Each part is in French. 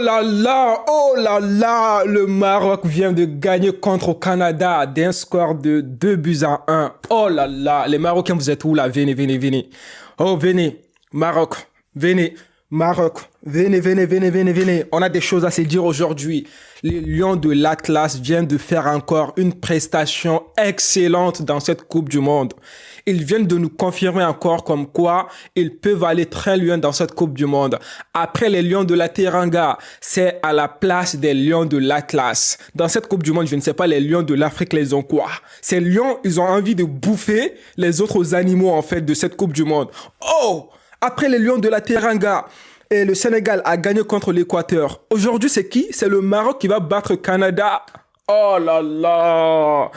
oh là là, le Maroc vient de gagner contre le Canada d'un score de 2-1. Oh là là, les Marocains, vous êtes où là? Venez, venez, venez. Oh, venez, Maroc, venez, Maroc, venez, venez, venez, venez, venez. On a des choses à se dire aujourd'hui. Les Lions de l'Atlas viennent de faire encore une prestation excellente dans cette Coupe du Monde. Ils viennent de nous confirmer encore comme quoi ils peuvent aller très loin dans cette Coupe du Monde. Après les Lions de la Teranga, c'est à la place des Lions de l'Atlas. Dans cette Coupe du Monde, je ne sais pas, les Lions de l'Afrique, les ont quoi? Ces Lions, ils ont envie de bouffer les autres animaux en fait de cette Coupe du Monde. Oh! Après les Lions de la Teranga, et le Sénégal a gagné contre l'Équateur. Aujourd'hui, c'est qui? C'est le Maroc qui va battre le Canada. Oh là là!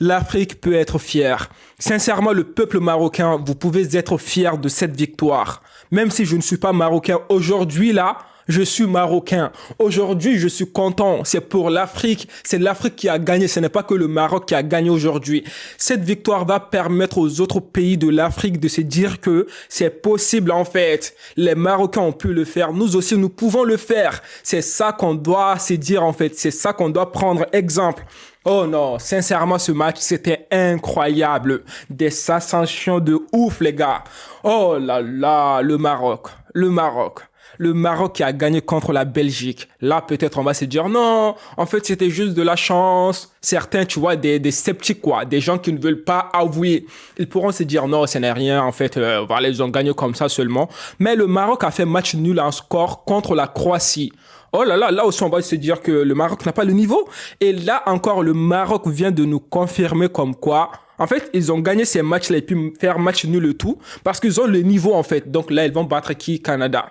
L'Afrique peut être fière. Sincèrement, le peuple marocain, vous pouvez être fier de cette victoire. Même si je ne suis pas marocain aujourd'hui, là, je suis marocain. Aujourd'hui, je suis content. C'est pour l'Afrique. C'est l'Afrique qui a gagné. Ce n'est pas que le Maroc qui a gagné aujourd'hui. Cette victoire va permettre aux autres pays de l'Afrique de se dire que c'est possible en fait. Les Marocains ont pu le faire. Nous aussi, nous pouvons le faire. C'est ça qu'on doit se dire en fait. C'est ça qu'on doit prendre exemple. Oh non, sincèrement, ce match, c'était incroyable. Des ascensions de ouf, les gars. Oh là là, le Maroc. Le Maroc qui a gagné contre la Belgique. Là, peut-être on va se dire, non, en fait, c'était juste de la chance. Certains, tu vois, des sceptiques, quoi. Des gens qui ne veulent pas avouer. Ils pourront se dire, non, ce n'est rien. En fait, voilà, ils ont gagné comme ça seulement. Mais le Maroc a fait match nul en score contre la Croatie. Oh là là, là aussi on va se dire que le Maroc n'a pas le niveau. Et là encore, le Maroc vient de nous confirmer comme quoi, en fait, ils ont gagné ces matchs-là et puis faire match nul et tout, parce qu'ils ont le niveau en fait. Donc là, ils vont battre qui? Canada.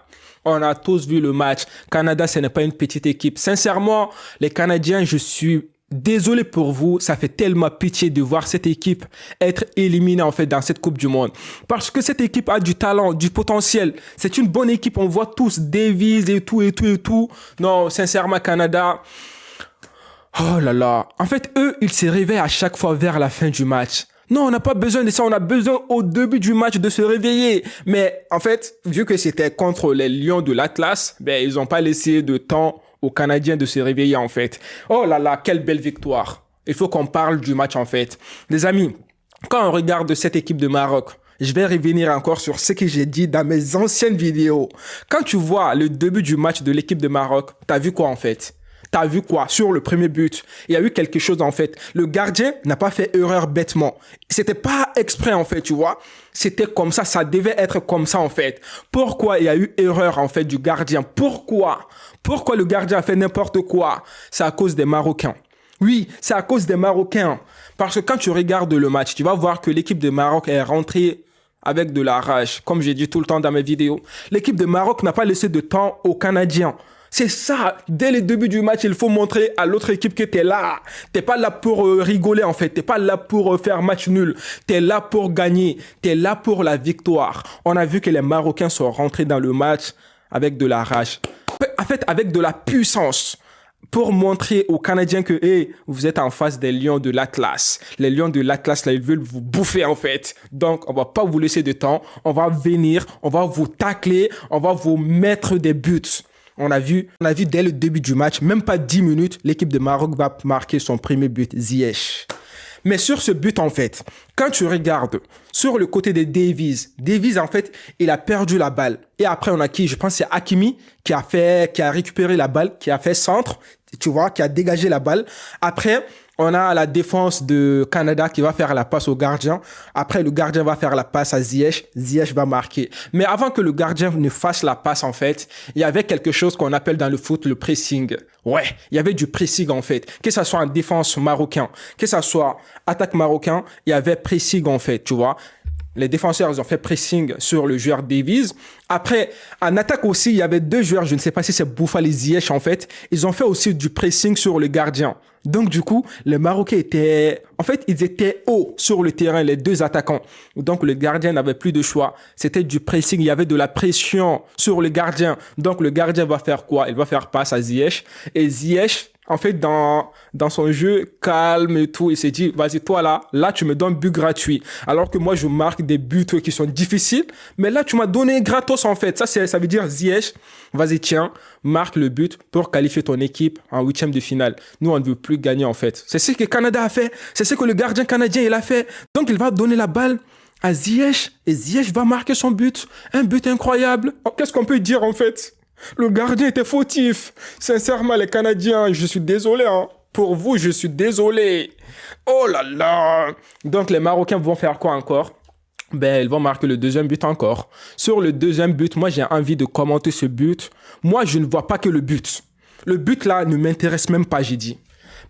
On a tous vu le match. Canada, ce n'est pas une petite équipe. Sincèrement, les Canadiens, je suis désolé pour vous, ça fait tellement pitié de voir cette équipe être éliminée en fait dans cette Coupe du Monde. Parce que cette équipe a du talent, du potentiel. C'est une bonne équipe, on voit tous Davies et tout et tout et tout. Non, sincèrement, Canada, oh là là. En fait, eux, ils se réveillent à chaque fois vers la fin du match. Non, on n'a pas besoin de ça, on a besoin au début du match de se réveiller. Mais en fait, vu que c'était contre les Lions de l'Atlas, ben ils n'ont pas laissé de temps aux Canadiens de se réveiller en fait. Oh là là, quelle belle victoire. Il faut qu'on parle du match en fait. Les amis, quand on regarde cette équipe de Maroc, je vais revenir encore sur ce que j'ai dit dans mes anciennes vidéos. Quand tu vois le début du match de l'équipe de Maroc, t'as vu quoi en fait? T'as vu quoi? Sur le premier but, il y a eu quelque chose en fait. Le gardien n'a pas fait erreur bêtement. C'était pas exprès en fait, tu vois. C'était comme ça devait être comme ça en fait. Pourquoi il y a eu erreur en fait du gardien? Pourquoi le gardien a fait n'importe quoi? C'est à cause des Marocains. Oui, c'est à cause des Marocains. Parce que quand tu regardes le match, tu vas voir que l'équipe de Maroc est rentrée avec de la rage. Comme j'ai dit tout le temps dans mes vidéos, l'équipe de Maroc n'a pas laissé de temps aux Canadiens. C'est ça, dès le début du match, il faut montrer à l'autre équipe que t'es là. T'es pas là pour rigoler en fait, t'es pas là pour faire match nul. T'es là pour gagner, t'es là pour la victoire. On a vu que les Marocains sont rentrés dans le match avec de la rage. En fait, avec de la puissance. Pour montrer aux Canadiens que hey, vous êtes en face des Lions de l'Atlas. Les Lions de l'Atlas, là, ils veulent vous bouffer en fait. Donc, on va pas vous laisser de temps. On va venir, on va vous tacler, on va vous mettre des buts. On a vu dès le début du match, même pas 10 minutes, l'équipe de Maroc va marquer son premier but, Ziyech. Mais sur ce but, en fait, quand tu regardes sur le côté de Davies, en fait, il a perdu la balle. Et après, on a qui? Je pense que c'est Hakimi qui a récupéré la balle, qui a fait centre, tu vois, qui a dégagé la balle. Après, on a la défense de Canada qui va faire la passe au gardien. Après, le gardien va faire la passe à Ziyech. Ziyech va marquer. Mais avant que le gardien ne fasse la passe, en fait, il y avait quelque chose qu'on appelle dans le foot le pressing. Ouais, il y avait du pressing, en fait. Que ça soit en défense marocain, que ça soit attaque marocain, il y avait pressing, en fait, tu vois. Les défenseurs, ils ont fait pressing sur le joueur Davies. Après, en attaque aussi, il y avait deux joueurs, je ne sais pas si c'est Bouffal et Ziyech, en fait. Ils ont fait aussi du pressing sur le gardien. Donc, du coup, les Marocains ils étaient hauts sur le terrain, les deux attaquants. Donc, le gardien n'avait plus de choix. C'était du pressing. Il y avait de la pression sur le gardien. Donc, le gardien va faire quoi? Il va faire passe à Ziyech. Et Ziyech, en fait, dans son jeu calme et tout, il s'est dit, vas-y, toi là, tu me donnes but gratuit. Alors que moi, je marque des buts qui sont difficiles. Mais là, tu m'as donné gratos, en fait. Ça veut dire, Ziyech, vas-y, tiens, marque le but pour qualifier ton équipe en huitième de finale. Nous, on ne veut plus gagner en fait. C'est ce que le Canada a fait. C'est ce que le gardien canadien il a fait. Donc, il va donner la balle à Ziyech et Ziyech va marquer son but. Un but incroyable. Oh, qu'est-ce qu'on peut dire en fait? Le gardien était fautif. Sincèrement, les Canadiens, je suis désolé. Hein. Pour vous, je suis désolé. Oh là là. Donc, les Marocains vont faire quoi encore? Ben, ils vont marquer le deuxième but encore. Sur le deuxième but, moi, j'ai envie de commenter ce but. Moi, je ne vois pas que le but. Le but, là, ne m'intéresse même pas, j'ai dit.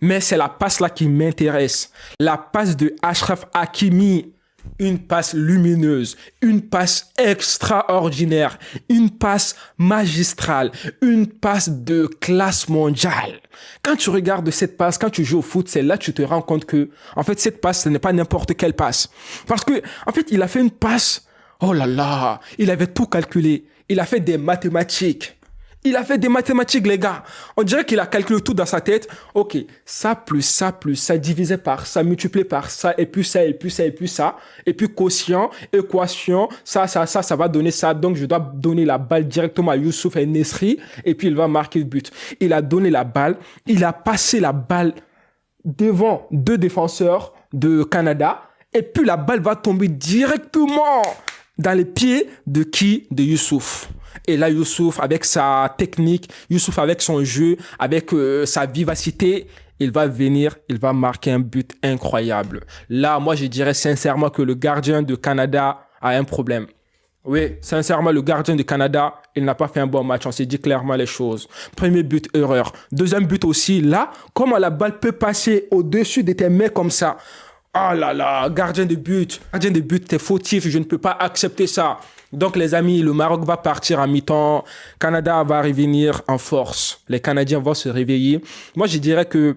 Mais c'est la passe, là, qui m'intéresse. La passe de Achraf Hakimi. Une passe lumineuse, une passe extraordinaire, une passe magistrale, une passe de classe mondiale. Quand tu regardes cette passe, quand tu joues au foot, c'est là que tu te rends compte que, en fait, cette passe, ce n'est pas n'importe quelle passe. Parce que, en fait, il a fait une passe, oh là là, il avait tout calculé. Il a fait des mathématiques. Il a fait des mathématiques, les gars. On dirait qu'il a calculé tout dans sa tête. Ok, ça plus ça plus ça divisé par ça, multiplié par ça, et puis ça, et puis ça, et puis ça. Et puis quotient, équation, ça va donner ça. Donc, je dois donner la balle directement à Youssouf et Nesri. Et puis, il va marquer le but. Il a donné la balle. Il a passé la balle devant deux défenseurs de Canada. Et puis, la balle va tomber directement dans les pieds de qui? De Youssouf. Et là, Youssouf, avec sa technique, Youssouf avec son jeu, avec sa vivacité, il va venir, il va marquer un but incroyable. Là, moi, je dirais sincèrement que le gardien de Canada a un problème. Oui, sincèrement, le gardien du Canada, il n'a pas fait un bon match. On s'est dit clairement les choses. Premier but, erreur. Deuxième but aussi, là, comment la balle peut passer au-dessus de tes mains comme ça? Oh là là, gardien de but, t'es fautif, je ne peux pas accepter ça. Donc les amis, le Maroc va partir en mi-temps, Canada va revenir en force, les Canadiens vont se réveiller. Moi je dirais que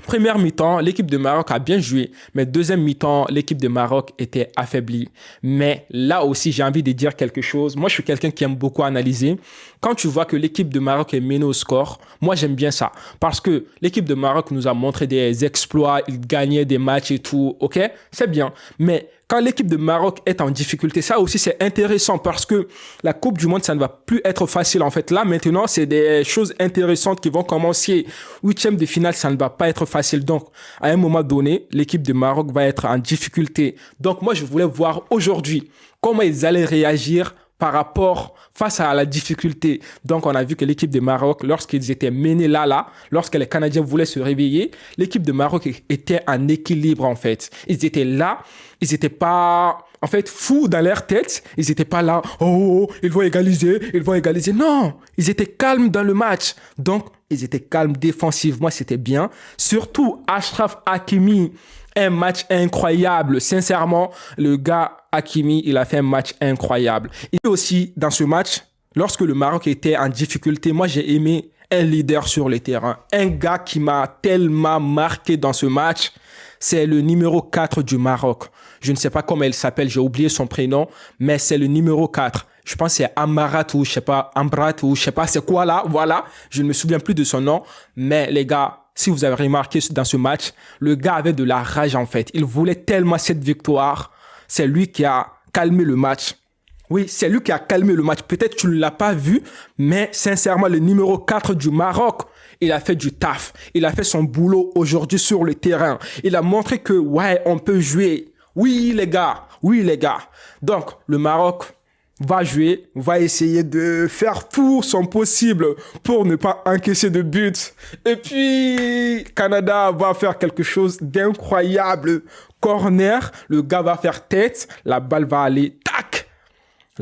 première mi-temps, l'équipe de Maroc a bien joué, mais deuxième mi-temps, l'équipe de Maroc était affaiblie. Mais là aussi, j'ai envie de dire quelque chose. Moi, je suis quelqu'un qui aime beaucoup analyser. Quand tu vois que l'équipe de Maroc est menée au score, moi, j'aime bien ça. Parce que l'équipe de Maroc nous a montré des exploits, ils gagnaient des matchs et tout, ok? C'est bien. Mais quand l'équipe de Maroc est en difficulté, ça aussi c'est intéressant parce que la Coupe du Monde, ça ne va plus être facile en fait. Là maintenant, c'est des choses intéressantes qui vont commencer. Huitième de finale, ça ne va pas être facile. Donc, à un moment donné, l'équipe de Maroc va être en difficulté. Donc, moi, je voulais voir aujourd'hui comment ils allaient réagir par rapport face à la difficulté. Donc, on a vu que l'équipe de Maroc, lorsqu'ils étaient menés là, lorsque les Canadiens voulaient se réveiller, l'équipe de Maroc était en équilibre, en fait. Ils étaient là, ils n'étaient pas, en fait, fous dans leur tête. Ils n'étaient pas là, oh, ils vont égaliser, ils vont égaliser. Non, ils étaient calmes dans le match. Donc, ils étaient calmes défensivement, c'était bien. Surtout, Achraf Hakimi, un match incroyable. Sincèrement, le gars Hakimi, il a fait un match incroyable. Et aussi, dans ce match, lorsque le Maroc était en difficulté, moi, j'ai aimé un leader sur le terrain. Un gars qui m'a tellement marqué dans ce match, c'est le numéro 4 du Maroc. Je ne sais pas comment il s'appelle, j'ai oublié son prénom, mais c'est le numéro 4. Je pense que c'est Amarat ou je sais pas, Ambrat ou je sais pas c'est quoi là, voilà. Je ne me souviens plus de son nom, mais les gars, si vous avez remarqué dans ce match, le gars avait de la rage en fait. Il voulait tellement cette victoire. C'est lui qui a calmé le match. Oui, c'est lui qui a calmé le match. Peut-être que tu ne l'as pas vu, mais sincèrement, le numéro 4 du Maroc, il a fait du taf. Il a fait son boulot aujourd'hui sur le terrain. Il a montré que, ouais, on peut jouer. Oui, les gars. Oui, les gars. Donc, le Maroc va jouer, va essayer de faire tout son possible pour ne pas encaisser de but. Et puis, Canada va faire quelque chose d'incroyable. Corner, le gars va faire tête, la balle va aller, tac.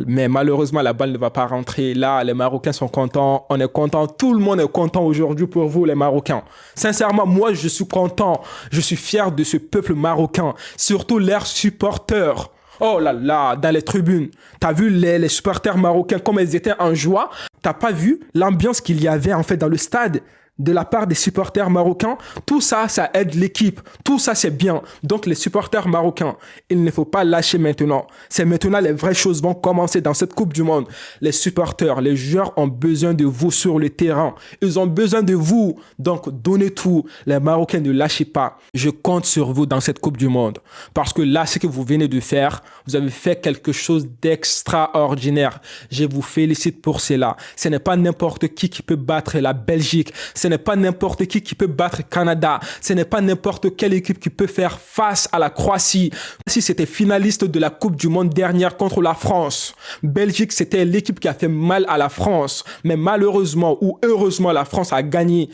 Mais malheureusement, la balle ne va pas rentrer. Là, les Marocains sont contents, on est content, tout le monde est content aujourd'hui pour vous, les Marocains. Sincèrement, moi, je suis content, je suis fier de ce peuple marocain, surtout leurs supporters. Oh là là, dans les tribunes, t'as vu les supporters marocains comme ils étaient en joie. T'as pas vu l'ambiance qu'il y avait en fait dans le stade. de la part des supporters marocains, tout ça, ça aide l'équipe. Tout ça, c'est bien. Donc, les supporters marocains, il ne faut pas lâcher maintenant. C'est maintenant les vraies choses vont commencer dans cette Coupe du Monde. Les supporters, les joueurs ont besoin de vous sur le terrain. Ils ont besoin de vous. Donc, donnez tout. Les Marocains, ne lâchez pas. Je compte sur vous dans cette Coupe du Monde. Parce que là, ce que vous venez de faire, vous avez fait quelque chose d'extraordinaire. Je vous félicite pour cela. Ce n'est pas n'importe qui peut battre la Belgique. Ce n'est pas n'importe qui peut battre le Canada. Ce n'est pas n'importe quelle équipe qui peut faire face à la Croatie. Si c'était finaliste de la Coupe du Monde dernière contre la France. Belgique, c'était l'équipe qui a fait mal à la France. Mais malheureusement ou heureusement, la France a gagné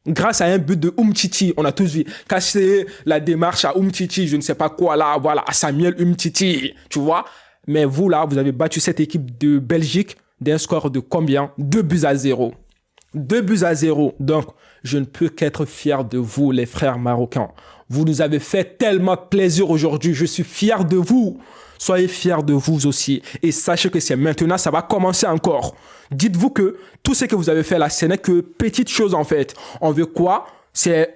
grâce à un but de Umtiti. On a tous vu casser la démarche à Umtiti, je ne sais pas quoi là, voilà, à Samuel Umtiti, tu vois. Mais vous là, vous avez battu cette équipe de Belgique d'un score de combien? 2-0. 2-0. Donc, je ne peux qu'être fier de vous, les frères marocains. Vous nous avez fait tellement plaisir aujourd'hui. Je suis fier de vous. Soyez fiers de vous aussi. Et sachez que c'est maintenant, ça va commencer encore. Dites-vous que tout ce que vous avez fait là, ce n'est que petite chose en fait. On veut quoi? C'est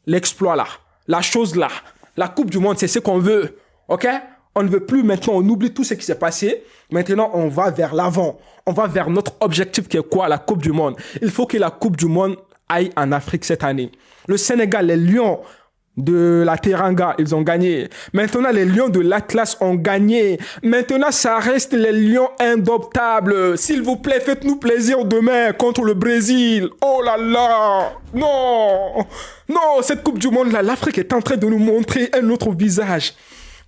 l'exploit là. La chose là. La Coupe du Monde, c'est ce qu'on veut. OK? On ne veut plus maintenant, on oublie tout ce qui s'est passé. Maintenant, on va vers l'avant. On va vers notre objectif qui est quoi? La Coupe du Monde. Il faut que la Coupe du Monde aille en Afrique cette année. Le Sénégal, les Lions de la Teranga, ils ont gagné. Maintenant, les Lions de l'Atlas ont gagné. Maintenant, ça reste les Lions indoptables. S'il vous plaît, faites-nous plaisir demain contre le Brésil. Oh là là! Non! Non, cette Coupe du Monde-là, l'Afrique est en train de nous montrer un autre visage.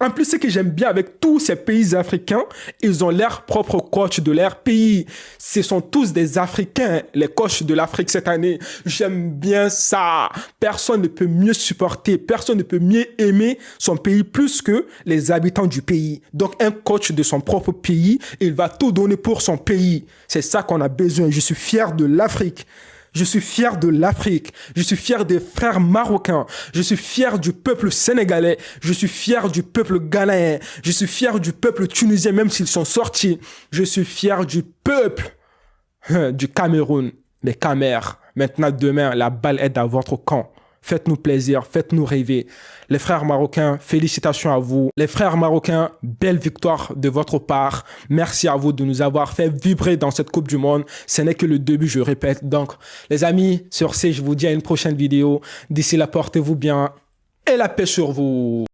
En plus, ce que j'aime bien avec tous ces pays africains, ils ont leur propre coach de leur pays. Ce sont tous des Africains, les coachs de l'Afrique cette année. J'aime bien ça. Personne ne peut mieux supporter, personne ne peut mieux aimer son pays plus que les habitants du pays. Donc, un coach de son propre pays, il va tout donner pour son pays. C'est ça qu'on a besoin. Je suis fier de l'Afrique. Je suis fier de l'Afrique. Je suis fier des frères marocains. Je suis fier du peuple sénégalais. Je suis fier du peuple ghanéen. Je suis fier du peuple tunisien, même s'ils sont sortis. Je suis fier du peuple du Cameroun, les Camers. Maintenant, demain, la balle est dans votre camp. Faites-nous plaisir, faites-nous rêver. Les frères marocains, félicitations à vous. Les frères marocains, belle victoire de votre part. Merci à vous de nous avoir fait vibrer dans cette Coupe du Monde. Ce n'est que le début, je répète. Donc, les amis, sur ce, je vous dis à une prochaine vidéo. D'ici là, portez-vous bien et la paix sur vous.